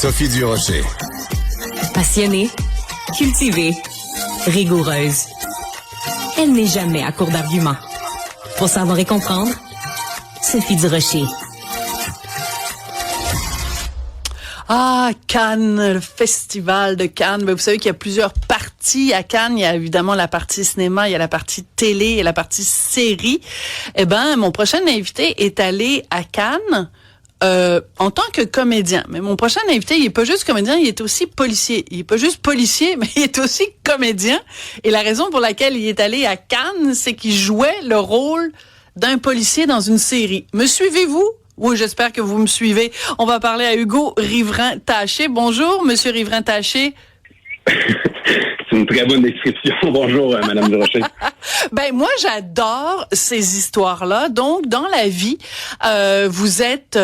Sophie Durocher. Passionnée, cultivée, rigoureuse. Elle n'est jamais à court d'arguments. Pour savoir et comprendre, Sophie Durocher. Ah, Cannes, le festival de Cannes. Vous savez qu'il y a plusieurs parties à Cannes. Il y a évidemment la partie cinéma, il y a la partie télé et la partie série. Eh ben, mon prochain invité est allé à Cannes en tant que comédien. Mais mon prochain invité, il est pas juste comédien, il est aussi policier. Il est pas juste policier, mais il est aussi comédien. Et la raison pour laquelle il est allé à Cannes, c'est qu'il jouait le rôle d'un policier dans une série. Me suivez-vous? Oui, j'espère que vous me suivez. On va parler à Hugo Riverain-Taché. Bonjour, Monsieur Riverain-Taché. C'est une très bonne description. Bonjour, Madame Durocher. Ben moi, j'adore ces histoires-là. Donc, dans la vie, vous êtes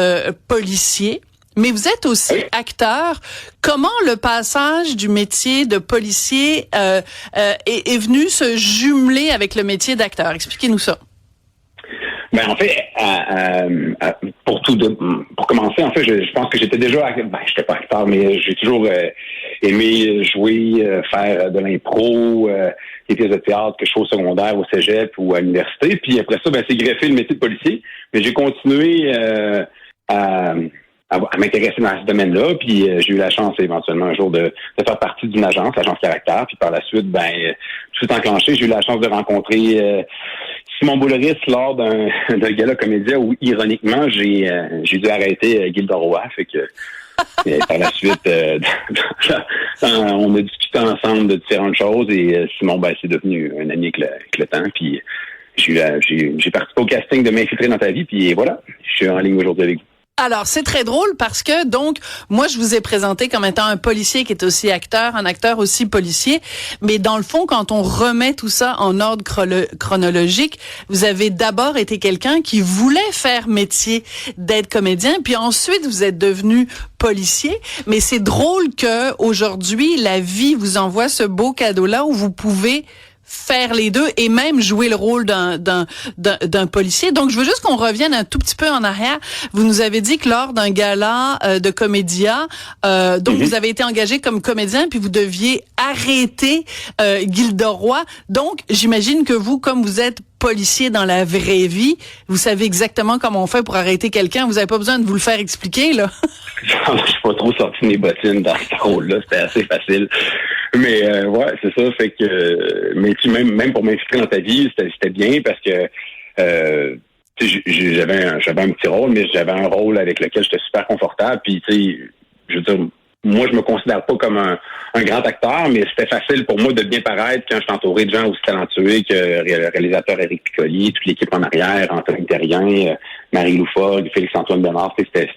policier, mais vous êtes aussi acteur. Comment le passage du métier de policier est venu se jumeler avec le métier d'acteur? Expliquez-nous ça. Ben en fait, pour commencer, en fait, je pense que j'étais déjà, j'étais pas acteur, mais j'ai toujours aimé jouer, faire de l'impro, des pièces de théâtre que je fais au secondaire, au cégep ou à l'université. Puis après ça, c'est greffé le métier de policier. Mais j'ai continué à m'intéresser dans ce domaine-là. Puis j'ai eu la chance éventuellement un jour de faire partie d'une agence, l'agence Caractère. Puis par la suite, tout enclenché, j'ai eu la chance de rencontrer Simon Boulris lors d'un gala comédien où, ironiquement, j'ai dû arrêter Gilda Roy. Fait que par la suite, on a discuté ensemble de différentes choses et Simon, c'est devenu un ami avec le temps. Puis j'ai participé au casting de M'infiltrer dans ta vie. Puis voilà, je suis en ligne aujourd'hui avec vous. Alors, c'est très drôle parce que, donc, moi, je vous ai présenté comme étant un policier qui est aussi acteur, un acteur aussi policier. Mais dans le fond, quand on remet tout ça en ordre chronologique, vous avez d'abord été quelqu'un qui voulait faire métier d'être comédien, puis ensuite, vous êtes devenu policier. Mais c'est drôle que aujourd'hui, la vie vous envoie ce beau cadeau-là où vous pouvez faire les deux et même jouer le rôle d'un policier. Donc, je veux juste qu'on revienne un tout petit peu en arrière. Vous nous avez dit que lors d'un gala de comédia, donc vous avez été engagé comme comédien, puis vous deviez arrêter Gilda Roy. Donc, j'imagine que vous, comme vous êtes policier dans la vraie vie, vous savez exactement comment on fait pour arrêter quelqu'un. Vous n'avez pas besoin de vous le faire expliquer, là. Je suis pas trop sorti mes bottines dans ce rôle-là. C'était assez facile. Mais c'est ça. Fait que, mais même pour m'infiltrer dans ta vie, c'était bien parce que j'avais un petit rôle, mais j'avais un rôle avec lequel j'étais super confortable. Puis tu sais, je veux dire, moi je me considère pas comme un grand acteur, mais c'était facile pour moi de bien paraître quand je suis entouré de gens aussi talentueux que le réalisateur Éric Piccoli, toute l'équipe en arrière, Antoine Terrien, Marie Loufogue, Félix-Antoine Bernard. C'était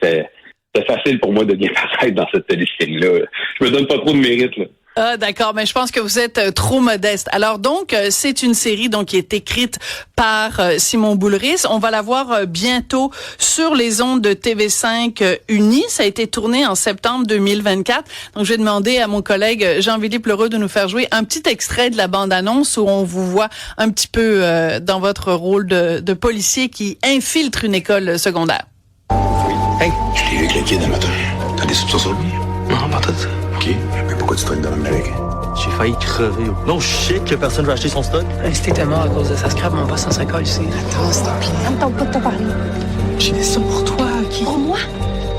facile pour moi de bien paraître dans cette télésérie-là. Je me donne pas trop de mérite, là. Ah, d'accord, mais je pense que vous êtes trop modeste. Alors donc, c'est une série donc qui est écrite par Simon Boulris. On va la voir bientôt sur les ondes de TV5 Uni. Ça a été tourné en septembre 2024. Donc, je vais demander à mon collègue Jean-Philippe Lheureux de nous faire jouer un petit extrait de la bande-annonce où on vous voit un petit peu dans votre rôle de policier qui infiltre une école secondaire. Hey, je l'ai vu avec le kid un matin. T'as des soupçons sur lui? Non, pas tout. OK. Mais pourquoi tu traînes dans l'Amérique? J'ai failli crever. Non, je sais que personne va acheter son stock. Si t'étais mort à cause de ça scrap, mon boss s'en serait collé ici. Attends, stop. Ça me tente pas de te parler. J'ai des sons pour toi, qui? Pour moi?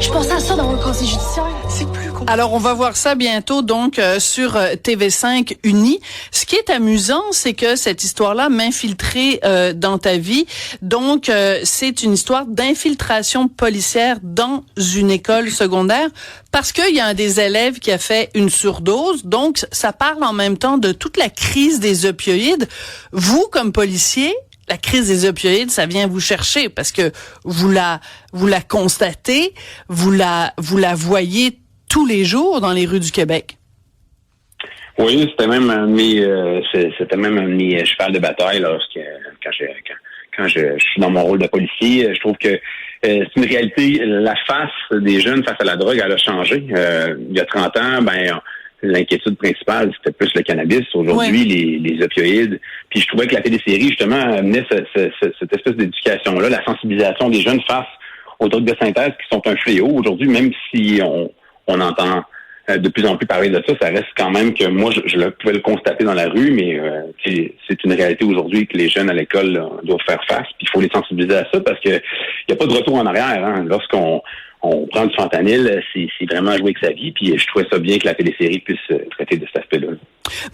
Je pensais à ça dans un casier judiciaire. C'est plus compliqué. Alors, on va voir ça bientôt, donc, sur TV5 Uni. Ce qui est amusant, c'est que cette histoire-là, M'infiltrer dans ta vie, donc, c'est une histoire d'infiltration policière dans une école secondaire parce qu'il y a un des élèves qui a fait une surdose. Donc, ça parle en même temps de toute la crise des opioïdes. Vous, comme policier, la crise des opioïdes, ça vient vous chercher parce que vous la constatez, vous la voyez tous les jours dans les rues du Québec. Oui, c'était même un de mes chevals de bataille lorsque quand je suis dans mon rôle de policier. Je trouve que c'est une réalité. La face des jeunes face à la drogue, elle a changé. Il y a 30 ans, l'inquiétude principale, c'était plus le cannabis. Aujourd'hui, les opioïdes. Puis je trouvais que la télésérie, justement, amenait cette espèce d'éducation-là, la sensibilisation des jeunes face aux drogues de synthèse qui sont un fléau. Aujourd'hui, même si on entend de plus en plus parler de ça. Ça reste quand même que moi, je pouvais le constater dans la rue, mais c'est une réalité aujourd'hui que les jeunes à l'école là, doivent faire face. Puis il faut les sensibiliser à ça parce que il n'y a pas de retour en arrière. Hein. Lorsqu'on prend du fentanyl, c'est vraiment jouer avec sa vie. Puis je trouvais ça bien que la télésérie puisse traiter de cet aspect-là.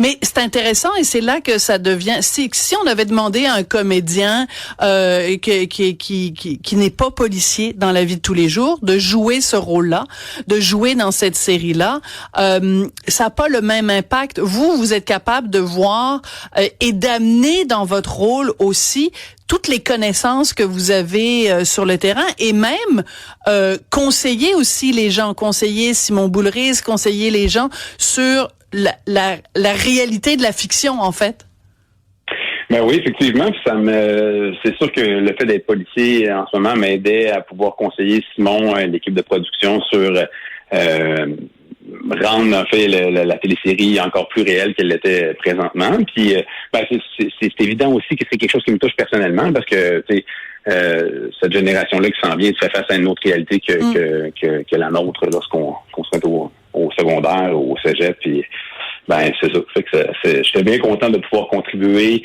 Mais c'est intéressant et c'est là que ça devient. Si on avait demandé à un comédien qui n'est pas policier dans la vie de tous les jours de jouer ce rôle-là, de jouer dans cette série-là, ça n'a pas le même impact. Vous êtes capable de voir et d'amener dans votre rôle aussi toutes les connaissances que vous avez sur le terrain et même conseiller aussi les gens, conseiller Simon Boulris, conseiller les gens sur la réalité de la fiction, en fait. Ben oui, effectivement. C'est sûr que le fait d'être policier en ce moment m'aidait à pouvoir conseiller Simon, l'équipe de production, sur rendre en fait la télésérie encore plus réelle qu'elle l'était présentement. Puis c'est évident aussi que c'est quelque chose qui me touche personnellement parce que cette génération-là qui s'en vient fait face à une autre réalité que la nôtre lorsqu'on se met au secondaire, au cégep. Puis c'est ça. Fait que j'étais bien content de pouvoir contribuer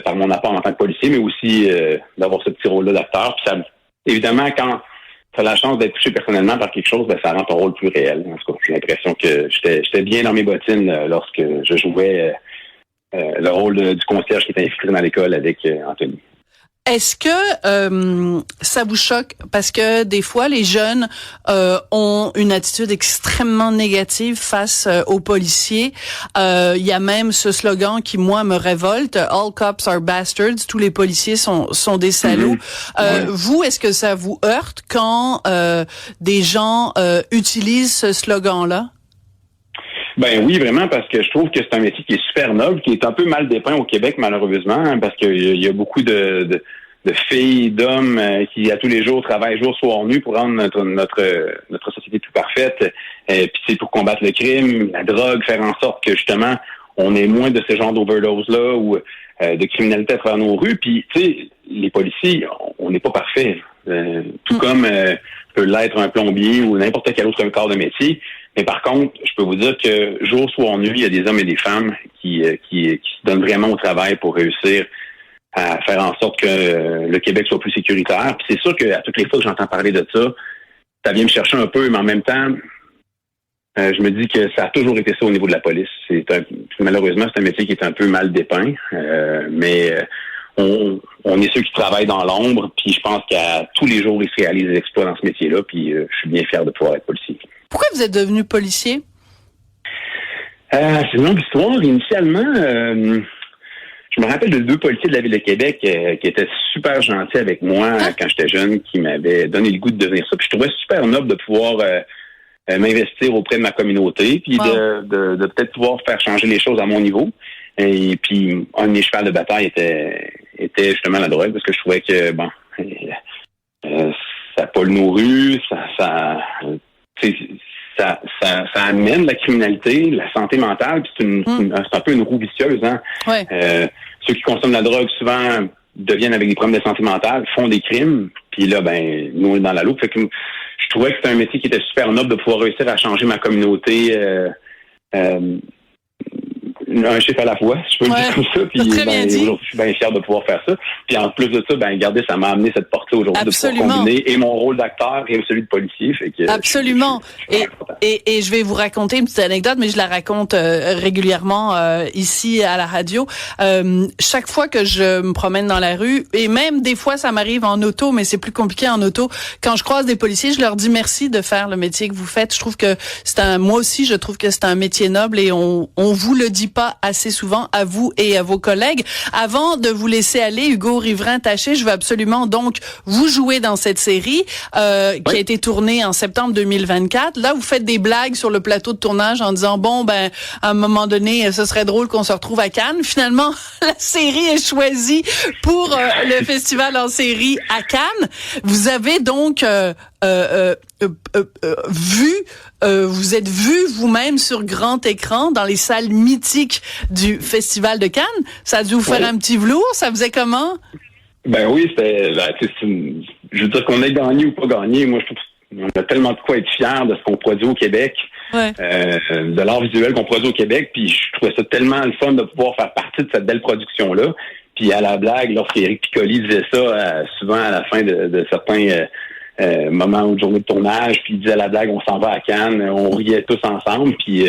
par mon apport en tant que policier, mais aussi d'avoir ce petit rôle-là d'acteur. Puis ça, évidemment, quand tu as la chance d'être touché personnellement par quelque chose, ça rend ton rôle plus réel. En tout cas, j'ai l'impression que j'étais bien dans mes bottines lorsque je jouais le rôle du concierge qui était infiltré dans l'école avec Anthony. Est-ce que ça vous choque parce que des fois les jeunes ont une attitude extrêmement négative face aux policiers? Il y a même ce slogan qui moi me révolte: All cops are bastards. Tous les policiers sont des salauds. Vous, est-ce que ça vous heurte quand des gens utilisent ce slogan-là? Ben oui, vraiment, parce que je trouve que c'est un métier qui est super noble, qui est un peu mal dépeint au Québec, malheureusement, hein, parce qu'il y a beaucoup de filles, d'hommes qui, à tous les jours, travaillent jour, soir, nuit pour rendre notre société plus parfaite. Puis c'est pour combattre le crime, la drogue, faire en sorte que, justement, on ait moins de ce genre d'overdose-là ou de criminalité à travers nos rues. Puis, tu sais, les policiers, on n'est pas parfaits. Tout comme peut l'être un plombier ou n'importe quel autre corps de métier. Mais par contre, je peux vous dire que jour, soir, nuit, il y a des hommes et des femmes qui se donnent vraiment au travail pour réussir à faire en sorte que le Québec soit plus sécuritaire. Puis c'est sûr qu'à toutes les fois que j'entends parler de ça, ça vient me chercher un peu, mais en même temps, je me dis que ça a toujours été ça au niveau de la police. Malheureusement, c'est un métier qui est un peu mal dépeint, mais on est ceux qui travaillent dans l'ombre, puis je pense qu'à tous les jours, ils se réalisent des exploits dans ce métier-là, puis je suis bien fier de pouvoir être policier. Pourquoi vous êtes devenu policier? C'est une longue histoire. Initialement, je me rappelle de 2 policiers de la Ville de Québec qui étaient super gentils avec moi quand j'étais jeune, qui m'avaient donné le goût de devenir ça. Puis je trouvais super noble de pouvoir m'investir auprès de ma communauté, puis de peut-être pouvoir faire changer les choses à mon niveau. Et puis, un de mes chevals de bataille était justement la drogue, parce que je trouvais que, ça pollue nos rues, ça amène la criminalité, la santé mentale, puis c'est un peu une roue vicieuse, hein. Ouais. Ceux qui consomment la drogue souvent deviennent avec des problèmes de santé mentale, font des crimes, puis là, nous on est dans la loupe. Fait que je trouvais que c'était un métier qui était super noble de pouvoir réussir à changer ma communauté un chiffre à la fois, si je peux le dire comme ça. Puis aujourd'hui, je suis bien fier de pouvoir faire ça. Puis en plus de ça, regardez, ça m'a amené cette porte-là aujourd'hui de pouvoir combiner et mon rôle d'acteur et celui de policier. Fait que absolument. Et je vais vous raconter une petite anecdote, mais je la raconte régulièrement ici à la radio. Chaque fois que je me promène dans la rue, et même des fois ça m'arrive en auto, mais c'est plus compliqué en auto, quand je croise des policiers, je leur dis merci de faire le métier que vous faites. Je trouve que moi aussi, je trouve que c'est un métier noble et on vous le dit pas assez souvent à vous et à vos collègues. Avant de vous laisser aller, Hugo Riverain-Taché, je veux absolument donc vous jouer dans cette série qui a été tournée en septembre 2024. Là, vous faites des blagues sur le plateau de tournage en disant à un moment donné, ce serait drôle qu'on se retrouve à Cannes. Finalement, la série est choisie pour le festival en série à Cannes. Vous avez donc vous êtes vu vous-même sur grand écran dans les salles mythiques du Festival de Cannes. Ça a dû vous faire un petit velours. Ça faisait comment? Ben oui, c'était. Je veux dire qu'on ait gagné ou pas gagné. Moi, je trouve On a tellement de quoi être fiers de ce qu'on produit au Québec, de l'art visuel qu'on produit au Québec. Puis je trouvais ça tellement le fun de pouvoir faire partie de cette belle production-là. Puis à la blague, lorsqu'Éric Piccoli disait ça souvent à la fin de certains moments ou de journée de tournage, puis il disait à la blague, on s'en va à Cannes, on riait tous ensemble. Puis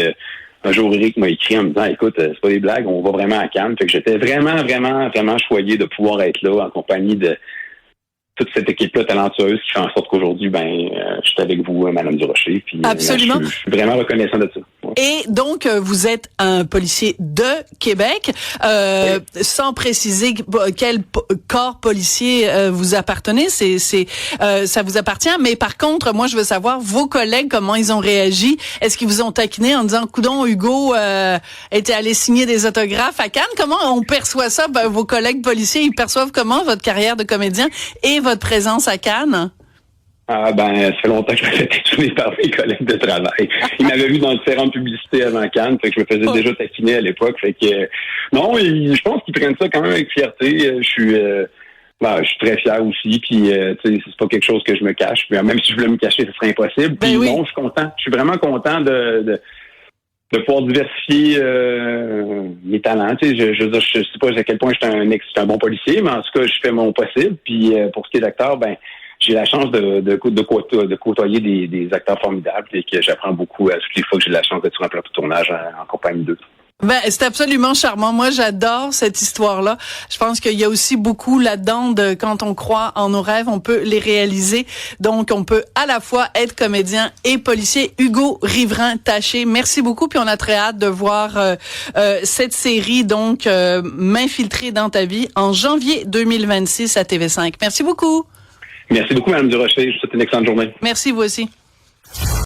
un jour, Éric m'a écrit en me disant, écoute, c'est pas des blagues, on va vraiment à Cannes. Fait que j'étais vraiment, vraiment, vraiment choyé de pouvoir être là en compagnie de toute cette équipe-là talentueuse qui fait en sorte qu'aujourd'hui, je suis avec vous, Madame Durocher. Puis, absolument. Je suis vraiment reconnaissant de ça. Ouais. Et donc, vous êtes un policier de Québec, sans préciser quel corps policier vous appartenez. Ça vous appartient. Mais par contre, moi, je veux savoir vos collègues, comment ils ont réagi. Est-ce qu'ils vous ont taquiné en disant, coudon, Hugo était allé signer des autographes à Cannes? Comment on perçoit ça? Vos collègues policiers, ils perçoivent comment votre carrière de comédien et votre présence à Cannes? Ça fait longtemps que je me fais taquiner par mes collègues de travail. Ils m'avaient vu dans différentes publicités avant Cannes, fait que je me faisais déjà taquiner à l'époque. Fait que non, je pense qu'ils prennent ça quand même avec fierté. Je suis très fier aussi, puis c'est pas quelque chose que je me cache. Mais même si je voulais me cacher, ce serait impossible. Puis non, je suis content. Je suis vraiment content de pouvoir diversifier mes talents. Je sais pas à quel point je suis un bon policier, mais en tout cas, je fais mon possible. Puis pour ce qui est d'acteur, j'ai la chance de côtoyer des acteurs formidables et que j'apprends beaucoup à toutes les fois que j'ai la chance d'être sur un plateau de tournage en compagnie d'eux. C'est absolument charmant. Moi, j'adore cette histoire-là. Je pense qu'il y a aussi beaucoup là-dedans de quand on croit en nos rêves, on peut les réaliser. Donc, on peut à la fois être comédien et policier. Hugo Riverain-Taché, merci beaucoup. Puis on a très hâte de voir cette série, donc M'infiltrer dans ta vie, en janvier 2026 à TV5. Merci beaucoup. Merci beaucoup, Mme Durocher. Je vous souhaite une excellente journée. Merci, vous aussi.